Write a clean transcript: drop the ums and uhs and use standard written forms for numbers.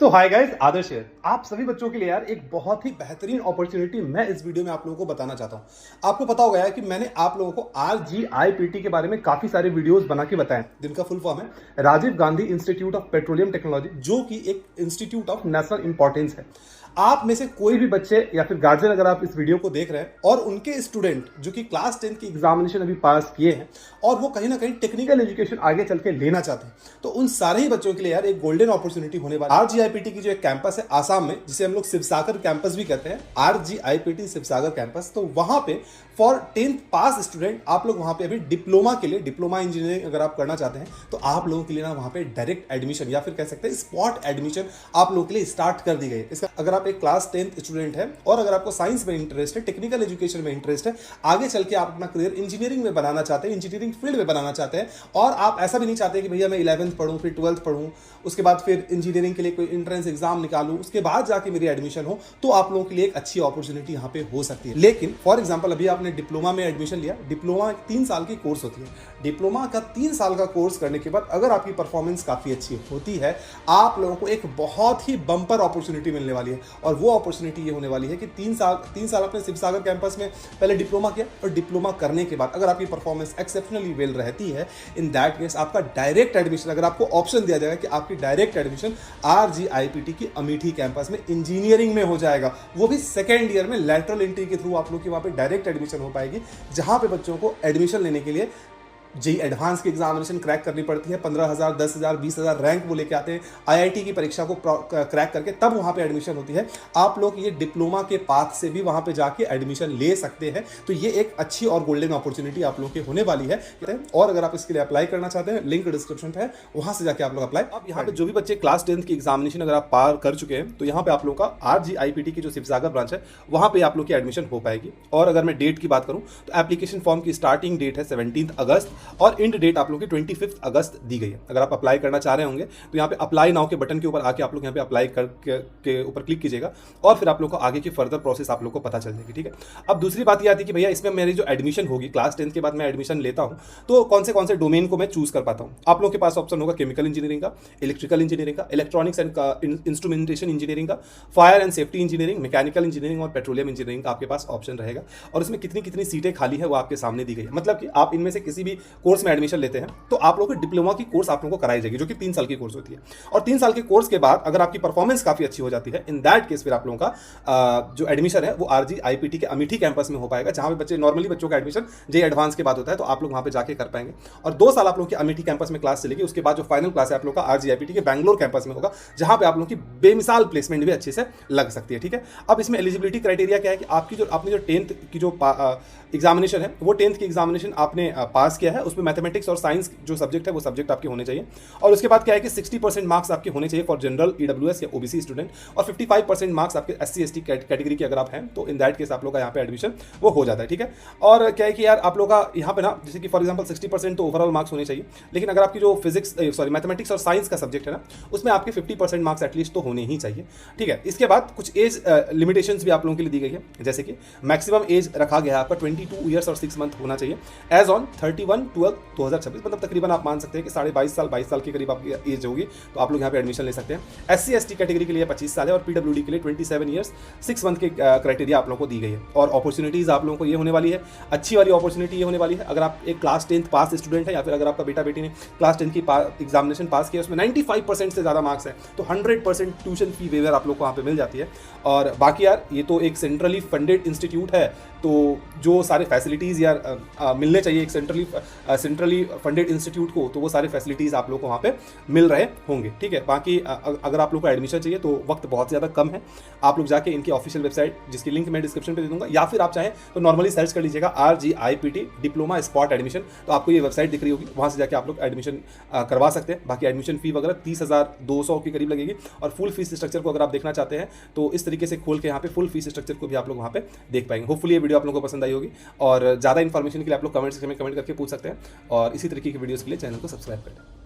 सो hi guys, आदर्श है। आप सभी बच्चों के लिए यार एक बहुत ही बेहतरीन अपॉर्चुनिटी मैं इस वीडियो में आप लोगों को बताना चाहता हूं। आपको पता होगा यार कि मैंने आप लोगों को RGIPT के बारे में काफी सारे वीडियोस बना के बताए, जिनका फुल फॉर्म है Rajiv Gandhi Institute of Petroleum Technology, जो कि एक इंस्टीट्यूट ऑफ नेशनल इंपॉर्टेंस है। आप में से कोई भी बच्चे या फिर गार्जियन अगर आप इस वीडियो को देख रहे हैं और उनके स्टूडेंट जो कि क्लास 10 की एग्जामिनेशन अभी पास किए हैं और वो कहीं ना कहीं टेक्निकल एजुकेशन आगे चल के लेना चाहते हैं, तो उन सारे ही बच्चों के लिए यार एक गोल्डन अपॉर्चुनिटी होने वाली है। RGIPT की जो एक कैंपस है आसाम में, जिसे हम लोग शिवसागर कैंपस भी कहते हैं, RGIPT शिवसागर कैंपस, तो वहां पे फॉर 10th पास स्टूडेंट आप लोग वहां पे अभी डिप्लोमा के लिए, डिप्लोमा इंजीनियरिंग अगर आप करना चाहते हैं तो आप लोगों के लिए ना वहां पे डायरेक्ट एडमिशन या फिर कह सकते हैं स्पॉट एडमिशन आप लोगों के लिए स्टार्ट कर दी गई है। इसका अगर आप एक क्लास 10th स्टूडेंट है और अगर आपको साइंस में इंटरेस्ट है, टेक्निकल एजुकेशन में इंटरेस्ट है, आगे चल के आप अपना करियर इंजीनियरिंग में बनाना चाहते हैं, इंजीनियरिंग फील्ड में बनाना चाहते हैं, और आप ऐसा भी नहीं चाहते कि भैया मैं 11th पढ़ूं फिर 12th पढ़ूं, उसके बाद फिर इंजीनियरिंग के लिए कोई एंट्रेंस एग्जाम निकालूं, उसके बाद जाके मेरी एडमिशन हो, तो आप लोगों के लिए एक अच्छी अपॉर्चुनिटी यहां पे हो सकती है। लेकिन फॉर एग्जांपल अभी आपने डिप्लोमा में एडमिशन लिया, डिप्लोमा 3 साल की कोर्स होती है। डिप्लोमा का 3 साल का कोर्स करने के बाद अगर आपकी परफॉर्मेंस काफी अच्छी होती है, आप लोगों को एक बहुत ही बंपर अपॉर्चुनिटी मिलने वाली है। और वो अपॉर्चुनिटी ये होने वाली है कि 3 साल आपने शिवसागर कैंपस में पहले डिप्लोमा किया, और डिप्लोमा करने के बाद अगर आपकी परफॉर्मेंस एक्सेप्शनली वेल रहती है, इन दैट केस आपका डायरेक्ट एडमिशन, अगर आपको ऑप्शन दिया जाएगा कि आपकी डायरेक्ट एडमिशन RGIPT की अमेठी कैंपस में इंजीनियरिंग में हो जाएगा, वो भी सेकेंड ईयर में लैटरल एंट्री के थ्रू आप लोग की वहां पे डायरेक्ट एडमिशन हो पाएगी, जहां पे बच्चों को एडमिशन लेने के लिए जी एडवांस की एग्जामिनेशन क्रैक करनी पड़ती है। 15,000, 10,000, 20,000 रैंक वो लेके आते हैं, IIT की परीक्षा को क्रैक करके तब वहां पे एडमिशन होती है। आप लोग ये डिप्लोमा के पाथ से भी वहां पे जाके एडमिशन ले सकते हैं। तो ये एक अच्छी और गोल्डन अपॉर्चुनिटी आप लोग की होने वाली है। और अगर आप इसके लिए अप्लाई करना चाहते हैं, लिंक डिस्क्रिप्शन पे है, वहां से जाके आप लोग अप्लाई। अब यहाँ पे जो भी बच्चे क्लास 10th की एग्जामिनेशन अगर आप पार कर चुके हैं, तो यहाँ पे आप लोग का RGIPT की जो शिवसागर ब्रांच है वहां पे आप लोग की एडमिशन हो पाएगी। और अगर मैं डेट की बात करूं तो एप्लीकेशन फॉर्म की स्टार्टिंग डेट है 17 अगस्त और एंड डेट आप लोग की 25 अगस्त दी गई है। अगर आप अप्लाई करना चाह रहे होंगे तो यहाँ पे अप्लाई नाउ के बटन के ऊपर आके आप लोग यहाँ पे अप्लाई के ऊपर क्लिक कीजिएगा और फिर आप लोग को आगे की फर्दर प्रोसेस आप लोग को पता चल जाएगी। ठीक है, अब दूसरी बात ये आती है कि भैया इसमें मेरी जो एडमिशन होगी, क्लास 10 के बाद मैं एडमिशन लेता हूँ तो कौन से डोमेन को मैं चूज कर पाता हूँ। आप लोग के पास ऑप्शन होगा केमिकल इंजीनियरिंग का, इलेक्ट्रिकल इंजीनियरिंग का, इलेक्ट्रॉनिक्स एंड इंस्ट्रूमेंटेशन इंजीनियरिंग का, fire and safety engineering, mechanical engineering और पेट्रोलियम इंजीनियरिंग का आपके पास ऑप्शन रहेगा। और इसमें कितनी कितनी सीटें खाली है वो आपके सामने दी गई है। मतलब कि आप इनमें से किसी भी कोर्स में एडमिशन लेते हैं तो आप लोगों को डिप्लोमा की कोर्स आप लोगों को कराई जाएगी, जो कि 3 साल की कोर्स होती है। और 3 साल के कोर्स के बाद अगर आपकी परफॉर्मेंस काफी अच्छी हो जाती है, इन दैट केस फिर आप लोगों का जो एडमिशन है वो RGIPT के अमेठी कैंपस में हो पाएगा, जहां पे बच्चे नॉर्मली बच्चों का एडमिशन जे एडवांस के बाद होता है, तो आप लोग वहां पे जाके कर पाएंगे। और 2 साल आप लोग की अमेठी कैंपस में क्लास चलेगी। उसके बाद जो फाइनल क्लास है आप लोग का RGIPT के बैंगलोर कैंपस में होगा, जहां पे आप लोग की बेमिसाल प्लेसमेंट भी अच्छे से लग सकती है। ठीक है, अब इसमें एलिजिबिलिटी क्राइटेरिया क्या है कि आपने जो 10th की जो एग्जामिनेशन है, वो 10th की एग्जामिनेशन आपने पास किया है, उसमें मैथमेटिक्स और साइंस जो सब्जेक्ट है वो सब्जेक्ट आपके होने चाहिए। और उसके बाद क्या है कि 60% मार्क्स आपके होने चाहिए फॉर जनरल, EWS या OBC स्टूडेंट, और 55% मार्क्स आपके SC ST कैटेगरी के अगर आप हैं, तो इन दैट केस आप लोग का यहाँ पे एडमिशन वो हो जाता है। ठीक है, और क्या है कि यार आप लोग का यहाँ पे ना, जैसे कि फॉर एग्जाम्पल 60% तो ओवरऑल मार्क्स होने चाहिए, लेकिन अगर आपकी जो मैथमेटिक्स और साइंस का सब्जेक्ट है ना, उसमें आपके 50% मार्क्स एटलीस्ट तो होने ही चाहिए। ठीक है, इसके बाद कुछ एज लिमिटेशंस भी आप लोगों के लिए दी गई है, जैसे कि मैक्सिमम एज रखा गया है आपका 22 ईयर्स और 6 मंथ होना चाहिए एज ऑन 31/12/2026। मतलब तकरीबन आप मान सकते हैं कि 22 साल के करीब आपकी एज होगी, तो आप लोग यहाँ पे एडमिशन ले सकते हैं। SC ST कैटेगरी के लिए 25 साल है और PWD के लिए 27 ईयर्स 6 मंथ के क्राइटेरिया आप लोगों को दी गई है। और अपॉर्चुनिटीज आप लोगों को ये होने वाली है, अच्छी वाली अपॉर्चुनिटी ये होने वाली है, अगर आप एक क्लास 10th पास स्टूडेंट है या फिर अगर आपका बेटा बेटी ने क्लास 10 की एग्जामिनेशन पास किया, उसमें 95% से ज़्यादा मार्क्स है, तो 100% ट्यूशन फी वेवर आप लोग को वहाँ पे मिल जाती है। और बाकी यार ये तो एक सेंट्रली फंडेड इंस्टीट्यूट है, तो जो सारे फैसिलिटीज़ यार मिलने चाहिए एक सेंट्रली फंडेड इंस्टीट्यूट को, तो वो सारे फैसिलिटीज़ आप लोग को वहाँ पे मिल रहे होंगे। ठीक है, बाकी अगर आप लोग को एडमिशन चाहिए तो वक्त बहुत ज़्यादा कम है, आप लोग जाके इनकी ऑफिशियल वेबसाइट, जिसकी लिंक मैं डिस्क्रिप्शन पे दे दूंगा, या फिर आप चाहें तो नॉर्मली सर्च कर लीजिएगा RGIPT डिप्लोमा स्पॉट एडमिशन, तो आपको ये वेबसाइट दिख रही होगी, वहाँ से जाके आप लोग एडमिशन करवा सकते हैं। बाकी एडमिशन फी वगैरह 30,200 के करीब लगेगी। और फुल फीस स्ट्रक्चर को अगर आप देखना चाहते हैं तो इस तरीके से खोल के यहाँ पे फुल फीस स्ट्रक्चर को भी आप लोग वहाँ पे देख पाएंगे। होपफुली ये वीडियो आप लोगों को पसंद आई होगी, और ज़्यादा इन्फॉर्मेशन के लिए आप लोग कमेंट सेक्शन में कमेंट करके पूछ सकते हैं, और इसी तरीके की वीडियोज़ के लिए चैनल को सब्सक्राइब करें।